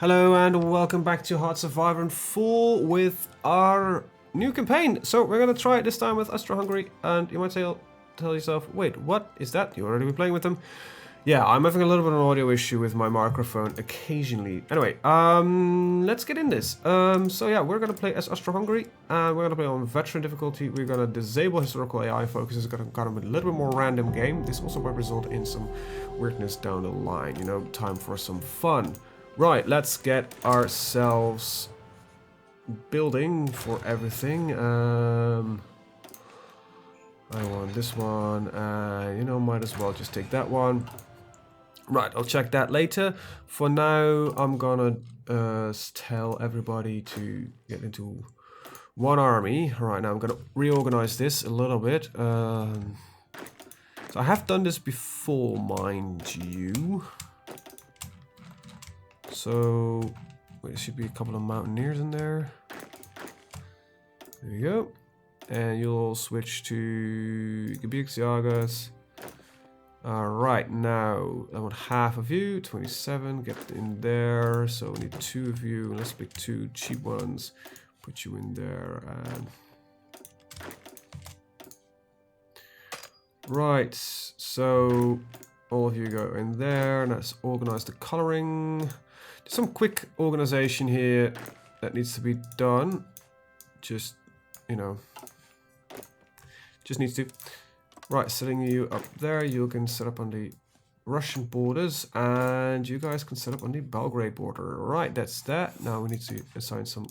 Hello and welcome back to Hard Survivor in full with our new campaign. So we're gonna try it this time with Austria-Hungary, and you might tell yourself, wait, what is that? You already been playing with them? Yeah, I'm having a little bit of an audio issue with my microphone occasionally. Anyway, let's get in this. So yeah, we're gonna play as Austria-Hungary, and we're gonna play on veteran difficulty. We're gonna disable historical AI focus. It's gonna kind of be a little bit more random game. This also might result in some weirdness down the line. You know, time for some fun. Right, let's get ourselves building for everything. I want this one, you know, might as well just take that one. Right, I'll check that later. For now, I'm gonna tell everybody to get into one army. Right, now I'm gonna reorganize this a little bit. So I have done this before, mind you. So, wait, there should be a couple of mountaineers in there. There you go. And you'll switch to Gebirgsjagers. Alright, now I want half of you, 27, get in there. So we need 2 of you. Let's pick 2 cheap ones. Put you in there. And right, so all of you go in there. Let's organize the coloring. Just some quick organization here that needs to be done. Just, you know, just needs to. Right, setting you up there. You can set up on the Russian borders, and you guys can set up on the Belgrade border. Right, that's that. Now we need to assign some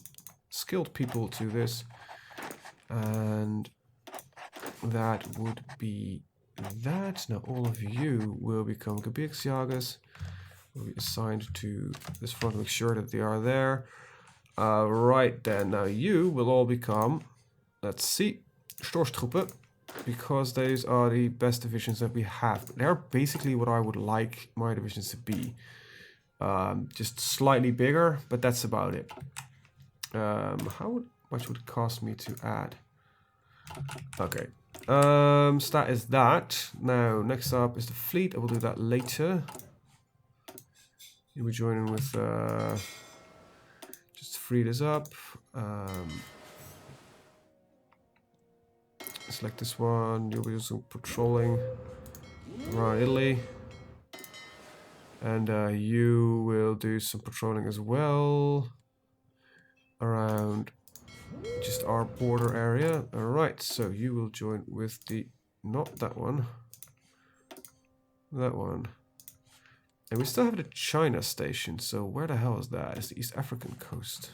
skilled people to this, and that would be that. Now all of you will become Gebirgsjagers. Will be assigned to this front. Make sure that they are there. Right then. Now you will all become. Let's see, Stoßtruppe. Because those are the best divisions that we have. They're basically what I would like my divisions to be. Just slightly bigger, but that's about it. How much would it cost me to add? Okay. So that is that. Now, next up is the fleet. I will do that later. You'll be joining with... just free this up. Select this one. You'll be using patrolling around Italy, and you will do some patrolling as well around just our border area. All right, so you will join with the not that one, that one, and we still have the China station. So where the hell is that? It's the East African coast.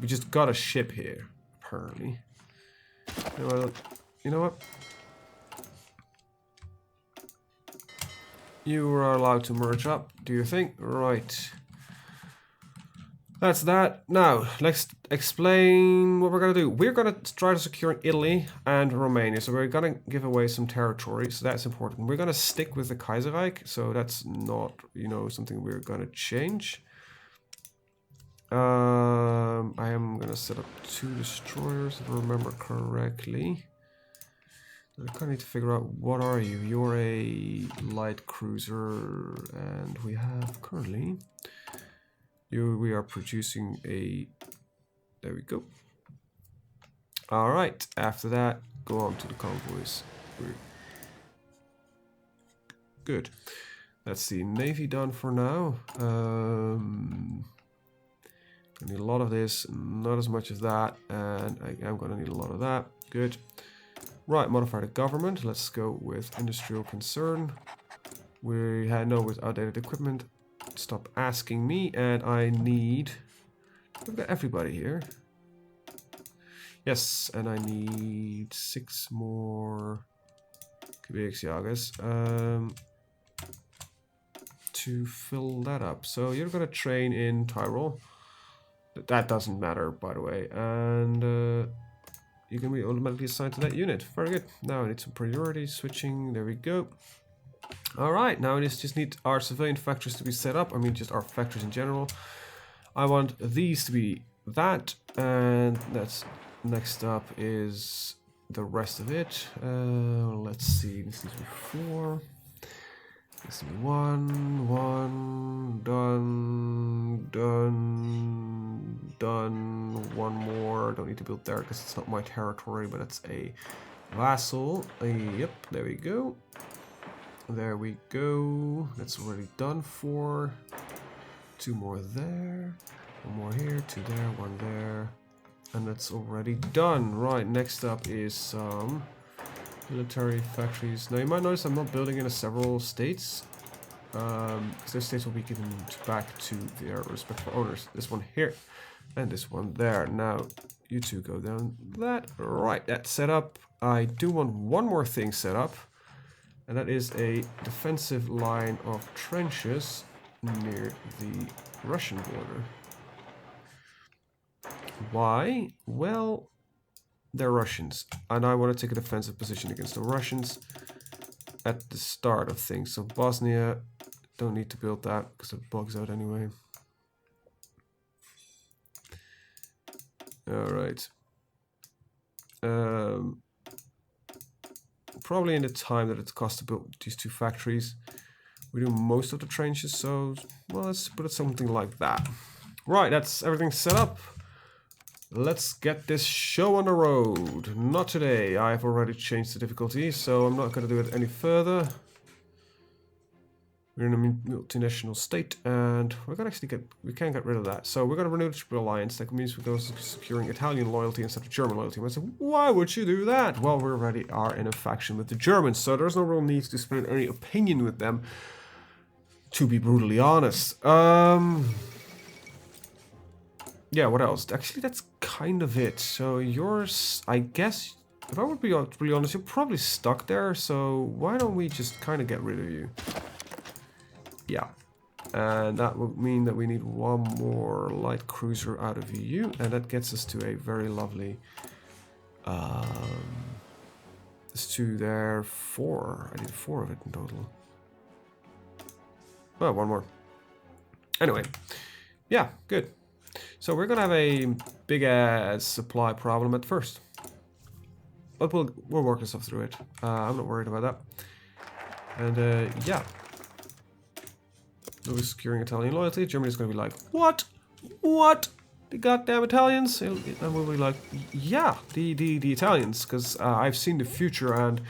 We just got a ship here, apparently. You know what? You are allowed to merge up, do you think? Right. That's that. Now, let's explain what we're going to do. We're going to try to secure Italy and Romania. So we're going to give away some territory. So that's important. We're going to stick with the Kaiserreich. So that's not, you know, something we're going to change. I am going to set up 2 destroyers, if I remember correctly. I kind of need to figure out, what are you? You're a light cruiser, and we have currently... we are producing a... There we go. Alright, after that, go on to the convoys. Good. That's the Navy done for now. I need a lot of this, not as much as that, and I am going to need a lot of that. Good. Right, modify the government. Let's go with industrial concern. We had no with outdated equipment. Stop asking me, and I need... We've got everybody here. Yes, and I need 6 more Gebirgsjagers to fill that up. So you're going to train in Tyrol. That doesn't matter, by the way, and you can be automatically assigned to that unit. Very good. Now I need some priority switching. There we go. All right, now we just need our civilian factories to be set up. I mean, just our factories in general. I want these to be that, and that's next up is the rest of it. Let's see. This needs to be 4. This is 1, done, done. Done. One more. Don't need to build there because it's not my territory, but it's a vassal. Yep, there we go. There we go. That's already done for. 2 more there. 1 more here, 2 there, 1 there. And that's already done. Right, next up is some military factories. Now you might notice I'm not building in several states. Because those states will be given back to their respective owners. This one here and this one there. Now you two go down that. Right, that's set up. I do want one more thing set up, and that is a defensive line of trenches near the Russian border. Why? Well, they're Russians, and I want to take a defensive position against the Russians at the start of things. So Bosnia, don't need to build that because it bugs out anyway. All right. Probably in the time that it costs to build these 2 factories, we do most of the trenches. So, well, let's put it something like that. Right, that's everything set up. Let's get this show on the road. Not today. I've already changed the difficulty, so I'm not going to do it any further. We're in a multinational state, and we can get rid of that. So we're going to renew the Triple Alliance. That means we're going to be securing Italian loyalty instead of German loyalty. I say, why would you do that? Well, we already are in a faction with the Germans, so there's no real need to spend any opinion with them, to be brutally honest. Yeah, what else? Actually, that's kind of it. So yours, I guess, if I would be really honest, you're probably stuck there. So why don't we just kind of get rid of you? Yeah. And that would mean that we need 1 more light cruiser out of you. And that gets us to a very lovely... there's 2 there, 4. I need 4 of it in total. Oh, 1 more. Anyway. Yeah, good. So we're gonna have a big ass supply problem at first, but we'll work ourselves through it. I'm not worried about that. And yeah, we'll be securing Italian loyalty. Germany's gonna be like, what? The goddamn Italians? And we'll be like, yeah, the Italians, because I've seen the future, and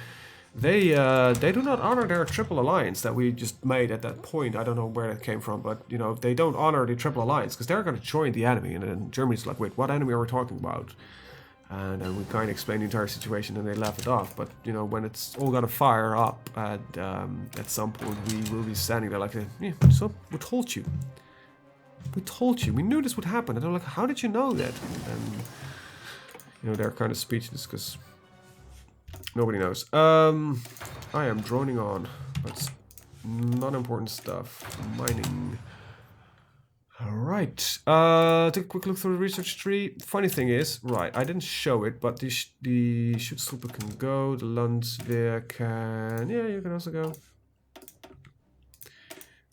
they do not honor their Triple Alliance that we just made at that point. I don't know where that came from, but, you know, they don't honor the Triple Alliance because they're going to join the enemy. And then Germany's like, wait, what enemy are we talking about? And then we kind of explain the entire situation and they laugh it off. But, you know, when it's all going to fire up at some point, we will be standing there like, yeah, so we told you. We told you. We knew this would happen. And they're like, how did you know that? And, you know, they're kind of speechless because... nobody knows. I am droning on. That's not important stuff. Mining. Alright. Take a quick look through the research tree. Funny thing is, right, I didn't show it, but the Schutztruppe can go. The Landwehr can... yeah, you can also go.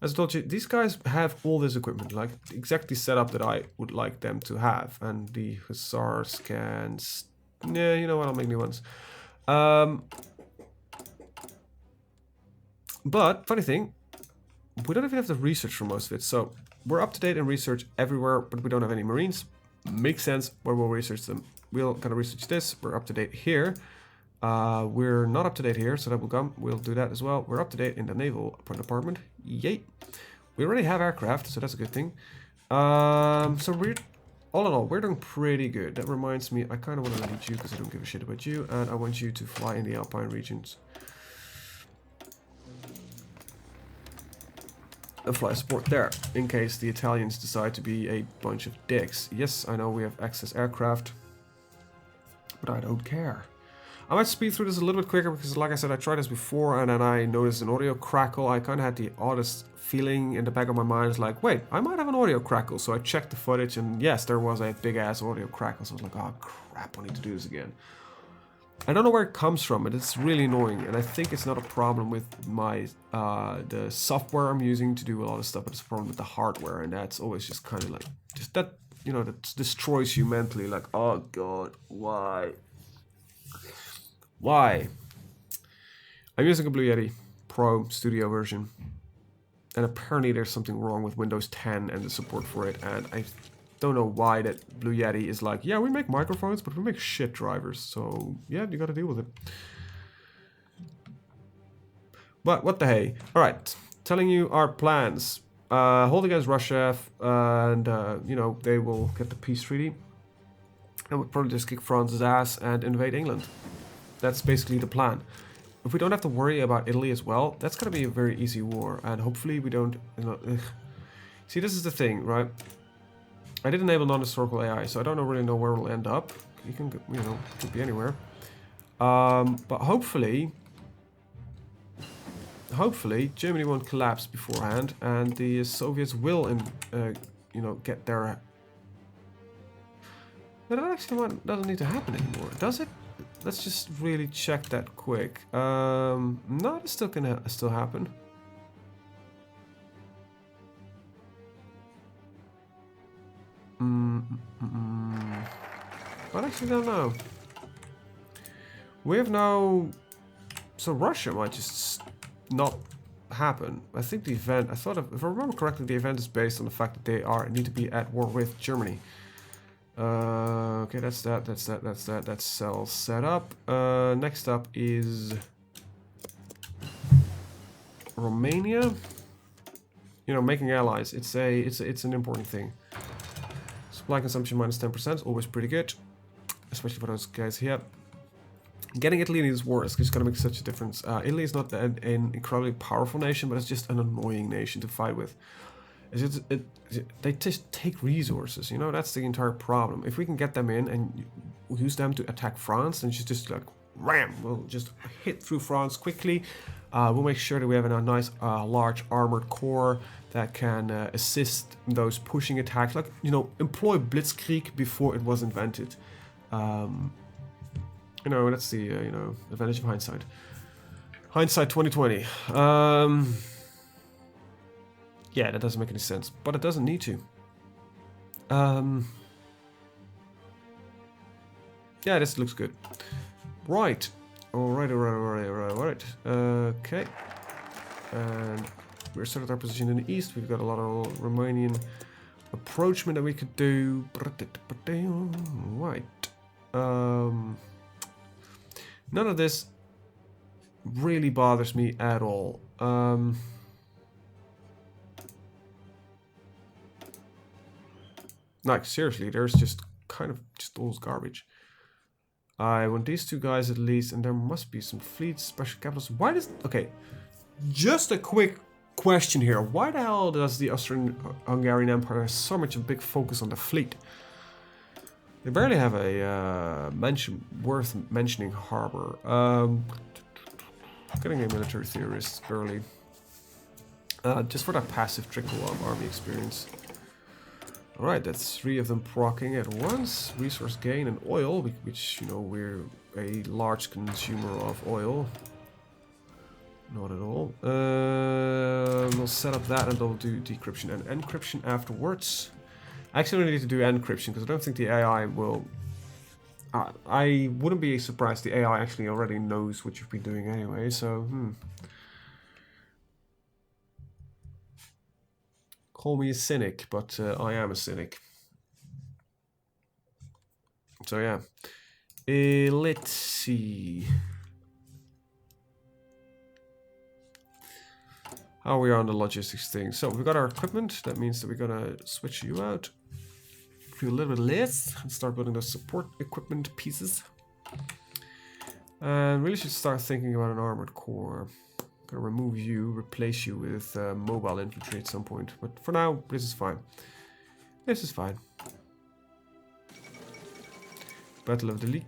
As I told you, these guys have all this equipment, like exactly set up that I would like them to have. And the Hussars can... yeah, you know what, I'll make new ones. But funny thing, we don't even have the research for most of it. So we're up to date in research everywhere, but we don't have any Marines. Makes sense, where we'll research them. We'll kind of research this. We're up to date here. We're not up to date here, so that will come. We'll do that as well. We're up to date in the naval department. Yay. We already have aircraft, so that's a good thing. So we're... all in all, we're doing pretty good. That reminds me, I kind of want to lead you because I don't give a shit about you, and I want you to fly in the Alpine regions. And fly support there, in case the Italians decide to be a bunch of dicks. Yes, I know we have excess aircraft, but I don't care. I might speed through this a little bit quicker because, like I said, I tried this before, and then I noticed an audio crackle. I kind of had the oddest feeling in the back of my mind. It's like, wait, I might have an audio crackle. So I checked the footage, and yes, there was a big-ass audio crackle. So I was like, oh, crap, I need to do this again. I don't know where it comes from, and it's really annoying. And I think it's not a problem with my the software I'm using to do a lot of stuff, but it's a problem with the hardware, and that's always just kind of like, just that, you know, that destroys you mentally. Like, oh, God, why? Why? I'm using a Blue Yeti Pro Studio version. And apparently there's something wrong with Windows 10 and the support for it. And I don't know why that Blue Yeti is like, yeah, we make microphones, but we make shit drivers. So, yeah, you gotta deal with it. But what the hey. Alright, telling you our plans. Hold against Russia, and, you know, they will get the peace treaty. And we'll probably just kick France's ass and invade England. That's basically the plan. If we don't have to worry about Italy as well, that's gonna be a very easy war. And hopefully we don't... You know, see, this is the thing, right? I did enable non-historical AI, so I don't really know where we'll end up. You can, you know, could be anywhere. But hopefully, Germany won't collapse beforehand, and the Soviets will, you know, get their. But that actually doesn't need to happen anymore, does it? Let's just really check that quick. No, it's still gonna still happen. I actually don't know. We have now... So Russia might just not happen. I think the event... I thought, if I remember correctly, the event is based on the fact that they need to be at war with Germany. Okay, that's that. That's cell set up. Next up is... Romania. You know, making allies. It's an important thing. Supply consumption minus 10%, always pretty good. Especially for those guys here. Getting Italy in these wars is going to make such a difference. Italy is not an incredibly powerful nation, but it's just an annoying nation to fight with. They just take resources, you know, that's the entire problem. If we can get them in and use them to attack France, and just like, ram, we'll just hit through France quickly. We'll make sure that we have a nice large armored core that can assist those pushing attacks. Like, you know, employ blitzkrieg before it was invented. You know, that's the, you know, advantage of hindsight. Hindsight 2020. Yeah, that doesn't make any sense, but it doesn't need to. Yeah, this looks good. Right. Alright. Okay. And we're set at our position in the east. We've got a lot of Romanian approachment that we could do. Right. None of this really bothers me at all. Like, seriously, there's just kind of just all garbage. I want these two guys at least, and there must be some fleets, special capitals. Why does... Okay, just a quick question here. Why the hell does the Austro-Hungarian Empire have so much a big focus on the fleet? They barely have a worth mentioning harbor. Getting a military theorist early. Just for that passive trickle of army experience. Alright, that's 3 of them proccing at once. Resource gain and oil, which, you know, we're a large consumer of oil. Not at all. We'll set up that and they'll do decryption and encryption afterwards. I actually don't need to do encryption because I don't think the AI will... I wouldn't be surprised the AI actually already knows what you've been doing anyway, so... Call me a cynic, but I am a cynic. So yeah. Let's see. How are we on the logistics thing? So we've got our equipment. That means that we're gonna switch you out. Do a little bit less and start building those support equipment pieces. And really should start thinking about an armored core. Gonna remove you, replace you with mobile infantry at some point. But for now, this is fine. This is fine. Battle of the League.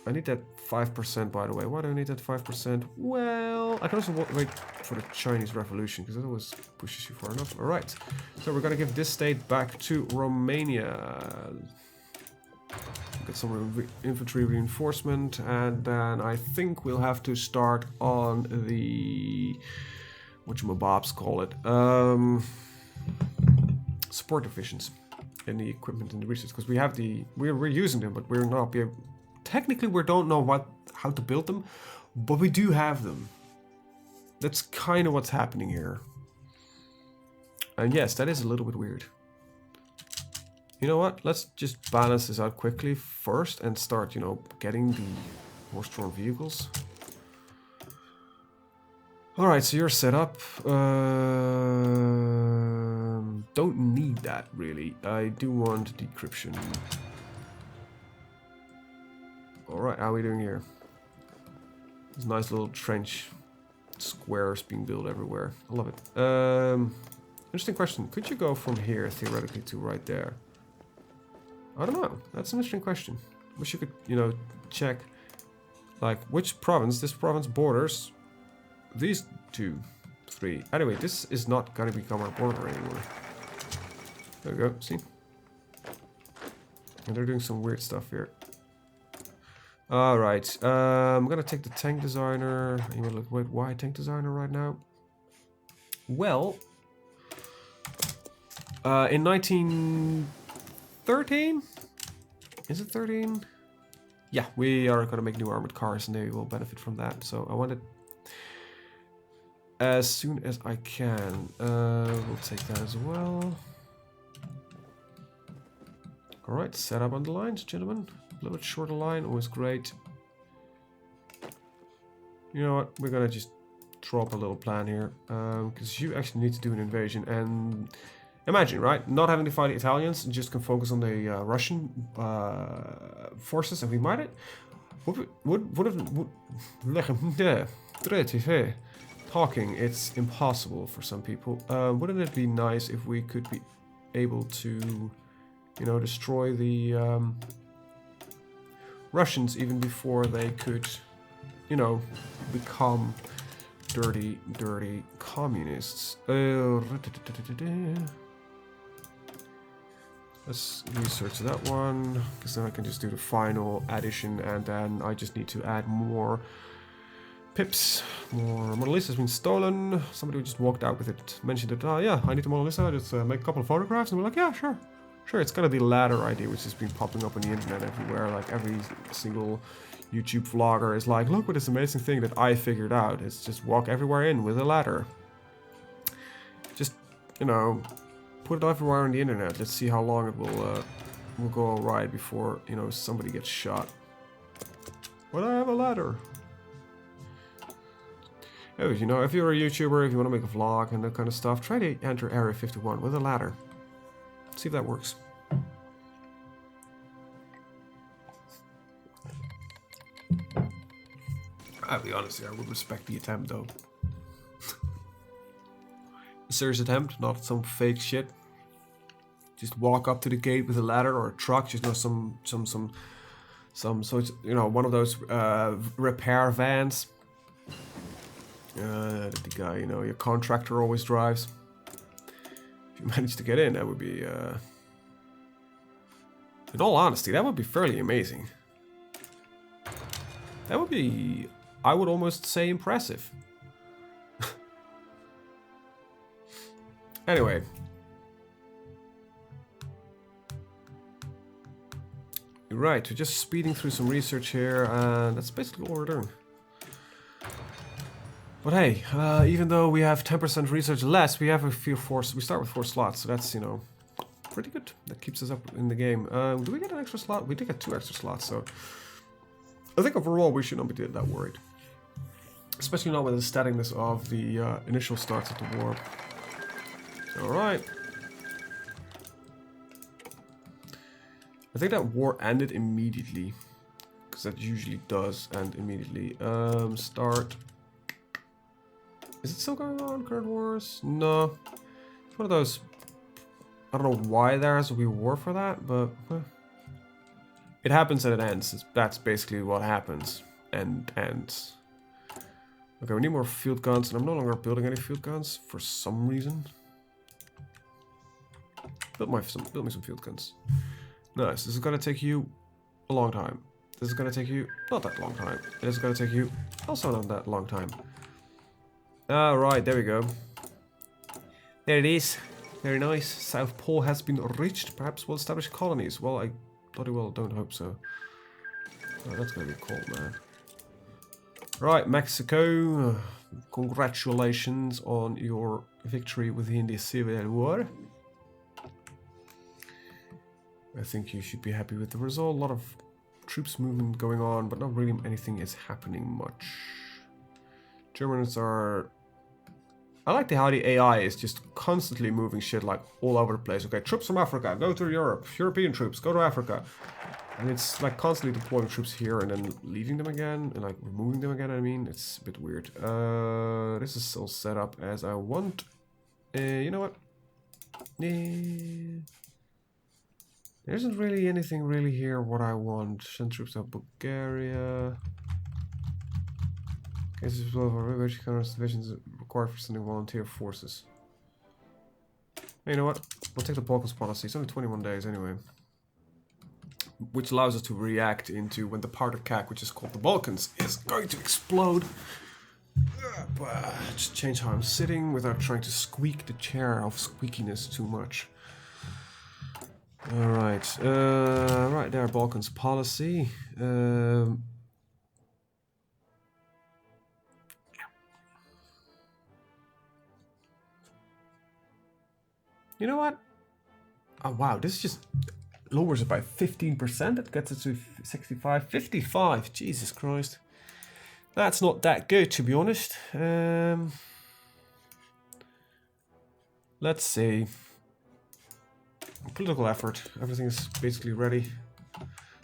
I need that 5%, by the way. Why do I need that 5%? Well, I can also wait for the Chinese Revolution, because it always pushes you far enough. Alright, so we're gonna give this state back to Romania. Get some infantry reinforcement, and then I think we'll have to start on the... whatchamabobs call it? Support divisions in the equipment and the research, because we have the... We're using them, but we're not... Technically, we don't know how to build them, but we do have them. That's kind of what's happening here. And yes, that is a little bit weird. You know what? Let's just balance this out quickly first and start, you know, getting the horse-drawn vehicles. Alright, so you're set up. Don't need that, really. I do want decryption. Alright, how are we doing here? There's nice little trench squares being built everywhere. I love it. Interesting question. Could you go from here, theoretically, to right there? I don't know. That's an interesting question. Wish you could, you know, check, like, which province, this province borders these 2, 3. Anyway, this is not going to become our border anymore. There we go, see? And they're doing some weird stuff here. Alright, I'm going to take the tank designer. You want to look, wait, why tank designer right now? Well, in 1913? Is it 13? Yeah, we are going to make new armored cars and they will benefit from that. So I want it as soon as I can. We'll take that as well. Alright, set up on the lines, gentlemen. A little bit shorter line, always great. You know what, we're gonna just drop a little plan here. Because you actually need to do an invasion. And imagine, right, not having to fight the Italians, just can focus on the Russian forces, and we might it. Talking, it's impossible for some people. Wouldn't it be nice if we could be able to, you know, destroy the Russians even before they could, you know, become dirty, dirty communists? Let's research that one, because then I can just do the final addition, and then I just need to add more pips. More Mona Lisa has been stolen. Somebody just walked out with it, mentioned it. Oh yeah, I need the Mona Lisa, just make a couple of photographs, and we're like, yeah, sure. Sure, it's kind of the ladder idea, which has been popping up on the internet everywhere. Like every single YouTube vlogger is like, look what this amazing thing that I figured out. It's just walk everywhere in with a ladder. Just, you know, put it everywhere on the internet. Let's see how long it will go alright before, you know, somebody gets shot. But I have a ladder. Oh, you know, if you're a YouTuber, if you want to make a vlog and that kind of stuff, try to enter Area 51 with a ladder. See if that works. I'll be honest here, I would respect the attempt though. A serious attempt, not some fake shit. Just walk up to the gate with a ladder or a truck, just know some so it's, you know, one of those repair vans. That the guy, you know, your contractor always drives. If you manage to get in, that would be, in all honesty, that would be fairly amazing. That would be, I would almost say, impressive. Anyway. Right, we're just speeding through some research here, and that's basically all we're doing. But hey, even though we have 10% research less, we have a few we start with 4 slots, so that's, you know, pretty good. That keeps us up in the game. Do we get an extra slot? We did get 2 extra slots, so I think overall we should not be that worried. Especially not with the staticness of the initial starts of the war. Alright. I think that war ended immediately, because that usually does end immediately. Start. Is it still going on, current wars? No. It's one of those, I don't know why there has to be a war for that, but it happens and it ends. That's basically what happens and ends. Okay, we need more field guns, and I'm no longer building any field guns for some reason. Build me some field guns. Nice. This is gonna take you a long time. This is gonna take you not that long time. This is gonna take you also not that long time. Alright, there we go. There it is. Very nice. South Pole has been reached. Perhaps we'll establish colonies. Well, I bloody well don't hope so. Oh, that's gonna be cold, man. Right, Mexico. Congratulations on your victory within the Civil War. I think you should be happy with the result. A lot of troops movement going on, but not really anything is happening much. Germans are... I like how the AI is just constantly moving shit like all over the place. Okay, troops from Africa, go to Europe. European troops, go to Africa. And it's like constantly deploying troops here and then leaving them again and like removing them again. I mean, it's a bit weird. This is all set up as I want. You know what? There isn't really anything really here what I want. Send troops out Bulgaria. Cases of which divisions required for sending volunteer forces. You know what? We'll take the Balkans policy. It's only 21 days anyway. Which allows us to react into when the part of CAC, which is called the Balkans, is going to explode. Just change how I'm sitting without trying to squeak the chair of squeakiness too much. Alright. Right there, Balkans policy. You know what? Oh wow, this just lowers it by 15%. It gets it to 65, 55. Jesus Christ. That's not that good, to be honest. Let's see. Political effort. Everything is basically ready.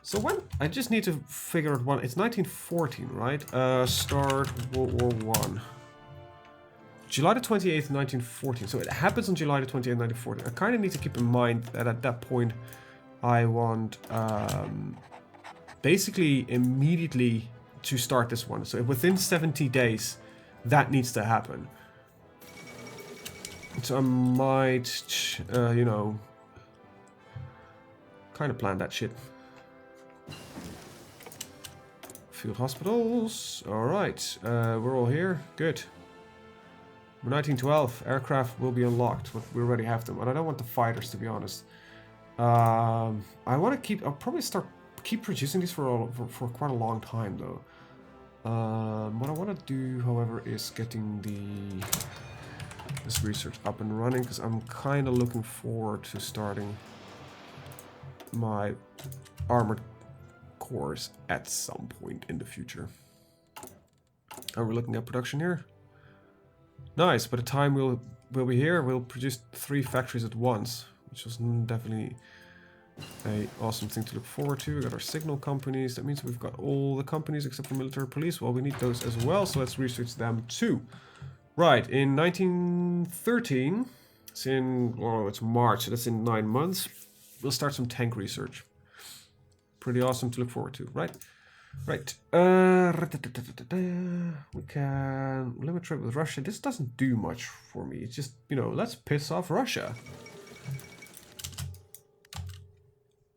So when I just need to figure out one. It's 1914, right? Start World War I. July the 28th, 1914. So it happens on July the 28th, 1914. I kind of need to keep in mind that at that point I want basically immediately to start this one. So within 70 days, that needs to happen. So I might, you know, kind of plan that shit. Field hospitals. All right, we're all here. Good. 1912, aircraft will be unlocked, but we already have them. And I don't want the fighters, to be honest. I want to keep... I'll probably keep producing these for quite a long time, though. What I want to do, however, is getting this research up and running, because I'm kind of looking forward to starting my armored cores at some point in the future. Are we looking at production here? Nice. By the time we'll be here, we'll produce 3 factories at once, which was definitely a awesome thing to look forward to. We got our signal companies. That means we've got all the companies except for military police. Well, we need those as well, so let's research them too. Right, in 1913, it's in, oh, it's March, so that's in 9 months. We'll start some tank research. Pretty awesome to look forward to, right? Right. We can limit trade with Russia. This doesn't do much for me. It's just, you know, let's piss off Russia.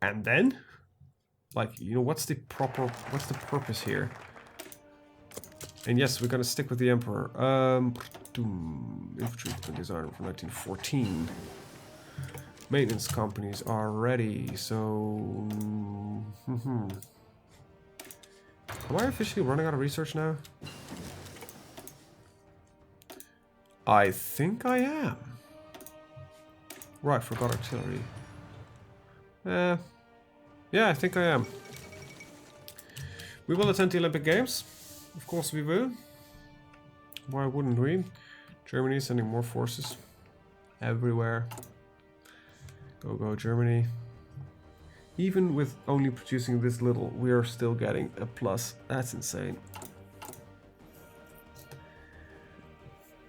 And then, like, you know, what's the purpose here? And yes, we're gonna stick with the Emperor. Infantry design from 1914. Maintenance companies are ready, so... Am I officially running out of research now? I think I am. Right, forgot artillery. Yeah, I think I am. We will attend the Olympic Games. Of course we will. Why wouldn't we? Germany is sending more forces everywhere. Go, go, Germany. Even with only producing this little, we are still getting a plus. That's insane.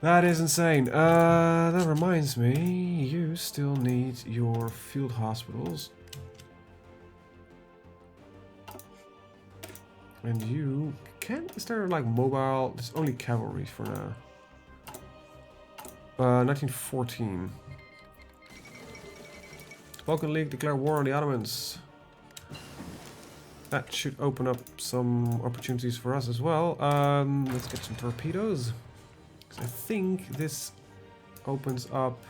That is insane. That reminds me, you still need your field hospitals. And you can, is there like mobile? There's only cavalry for now. 1914. Balkan League declare war on the Ottomans. That should open up some opportunities for us as well. Let's get some torpedoes. I think this opens up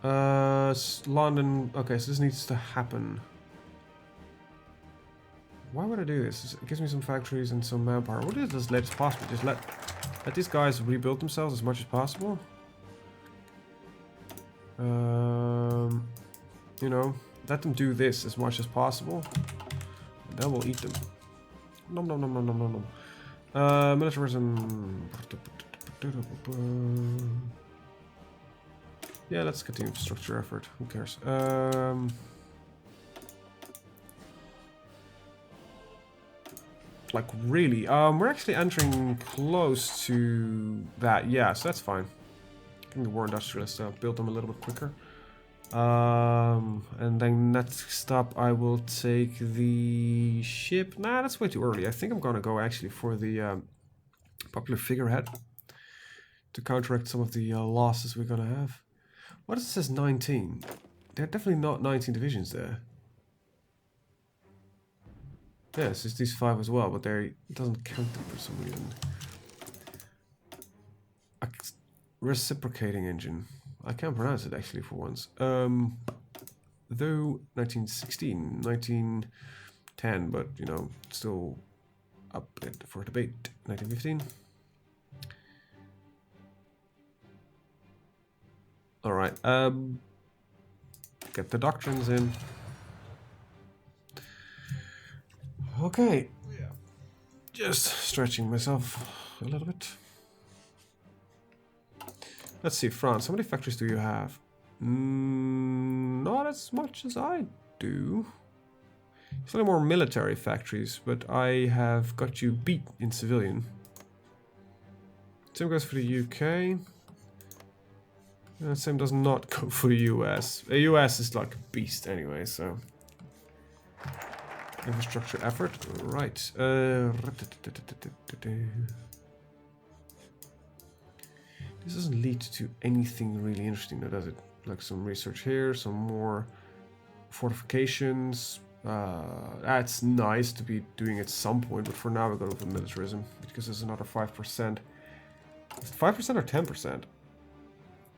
London. Okay, so this needs to happen. Why would I do this? It gives me some factories and some manpower. What is this latest possible? Just let these guys rebuild themselves as much as possible. You know, let them do this as much as possible. And then we'll eat them. Nom nom nom nom nom nom nom. Militarism. Yeah, let's get the infrastructure effort. Who cares? Like really? We're actually entering close to that. Yeah, so that's fine. Getting the war industrialists build them a little bit quicker. And then next up I will take the ship. Nah, that's way too early. I think I'm gonna go actually for the popular figurehead to counteract some of the losses we're gonna have. What does it says 19? There are definitely not 19 divisions there. Yes, it's these 5 as well, but it doesn't count them for some reason. Reciprocating engine. I can't pronounce it actually for once. Though 1916, 1910, but you know, still up for debate. 1915. All right. Get the doctrines in. Okay. Yeah. Just stretching myself a little bit. Let's see, France. How many factories do you have? Not as much as I do. Slightly more military factories, but I have got you beat in civilian. Same goes for the UK. Same does not go for the US. The US is like a beast anyway, so. Infrastructure effort, right. This doesn't lead to anything really interesting, though, does it? Like some research here, some more fortifications. That's nice to be doing at some point, but for now we're going for militarism because there's another 5%. Is it 5% or 10%?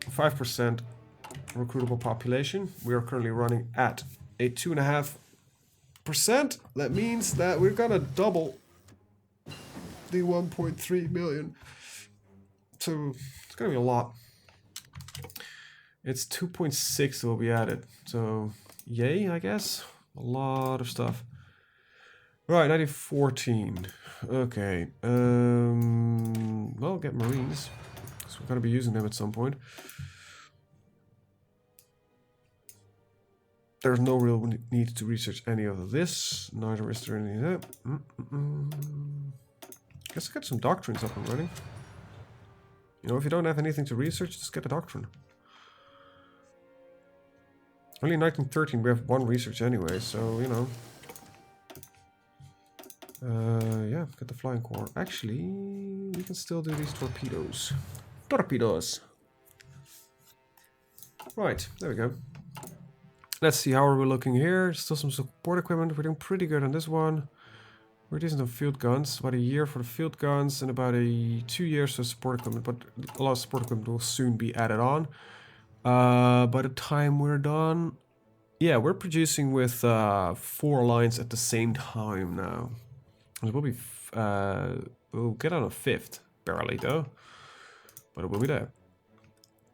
5% recruitable population. We are currently running at a 2.5%. That means that we're gonna double the 1.3 million. So it's gonna be a lot. It's 2.6 that will be added. So yay, I guess. A lot of stuff. Right, 1914. Okay. Well, get Marines. So we're gonna be using them at some point. There's no real need to research any of this. Neither is there any of that. Guess I got some doctrines up and running. You know, if you don't have anything to research, just get a doctrine. Only in 1913 we have 1 research anyway, so, you know. Yeah, get the flying corps. Actually, we can still do these torpedoes. Torpedoes! Right, there we go. Let's see, how are we looking here? Still some support equipment. We're doing pretty good on this one. We're using some field guns. About a year for the field guns and about 2 years for support equipment. But a lot of support equipment will soon be added on. By the time we're done... Yeah, we're producing with 4 lines at the same time now. It will be... we'll get on a 5th. Barely, though. But it will be there.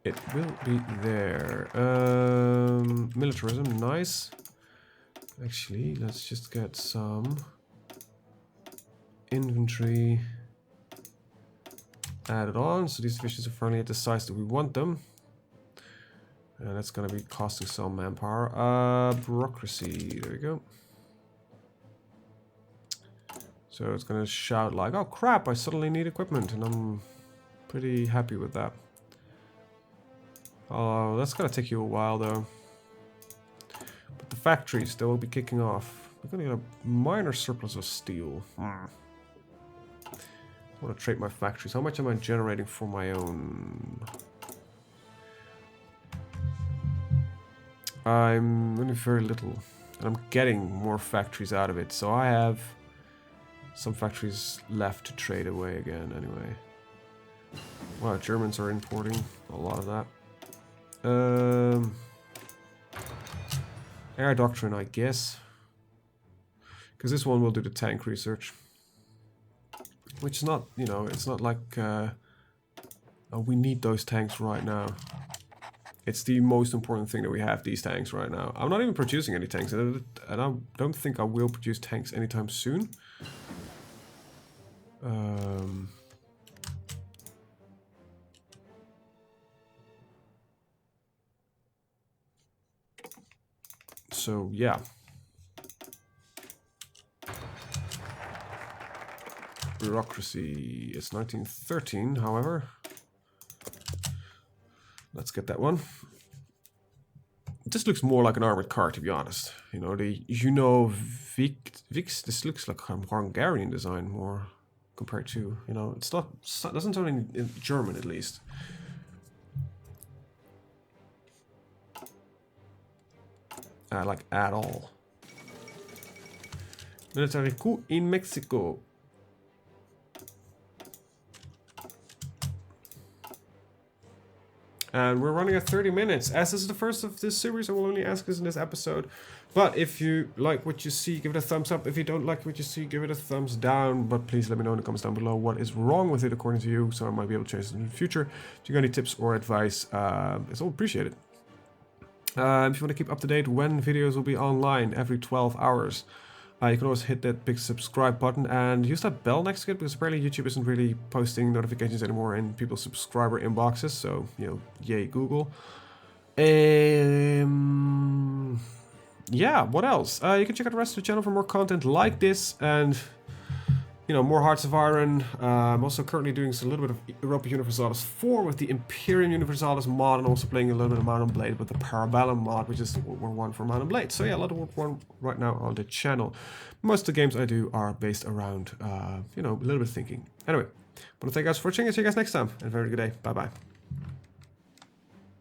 It will be there. Militarism, nice. Actually, let's just get some infantry added on. So these divisions are finally at the size that we want them. And that's going to be costing some manpower. Bureaucracy, there we go. So it's going to shout like, oh crap, I suddenly need equipment. And I'm pretty happy with that. Oh, that's gonna take you a while though. But the factories, they will be kicking off. We're gonna get a minor surplus of steel. I want to trade my factories. How much am I generating for my own? I'm running very little. And I'm getting more factories out of it. So I have some factories left to trade away again anyway. Wow, Germans are importing a lot of that. Air doctrine, I guess. Because this one will do the tank research. Which is not, you know, it's not like we need those tanks right now. It's the most important thing that we have these tanks right now. I'm not even producing any tanks, and I don't think I will produce tanks anytime soon. So yeah. Bureaucracy is 1913, however. Let's get that one. This looks more like an armored car, to be honest. You know, the Vix. This looks like a Hungarian design more compared to, you know, it doesn't sound in German at least. Like at all. Military coup in Mexico. And we're running at 30 minutes. As this is the first of this series, I will only ask this in this episode. But if you like what you see, give it a thumbs up. If you don't like what you see, give it a thumbs down. But please let me know in the comments down below what is wrong with it according to you, so I might be able to change it in the future. If you got any tips or advice, it's all appreciated. If you want to keep up to date when videos will be online every 12 hours, you can always hit that big subscribe button and use that bell next to it, because apparently YouTube isn't really posting notifications anymore in people's subscriber inboxes, so, you know, yay Google. Yeah, what else? You can check out the rest of the channel for more content like this and, you know, more Hearts of Iron. I'm also currently doing a little bit of Europa Universalis 4 with the Imperium Universalis mod, and also playing a little bit of Mount and Blade with the Parabellum mod, which is the World War 1 for Mount and Blade. So yeah, a lot of World War 1 right now on the channel. Most of the games I do are based around, you know, a little bit of thinking. Anyway, I want to thank you guys for watching, and see you guys next time. And have a very good day. Bye-bye.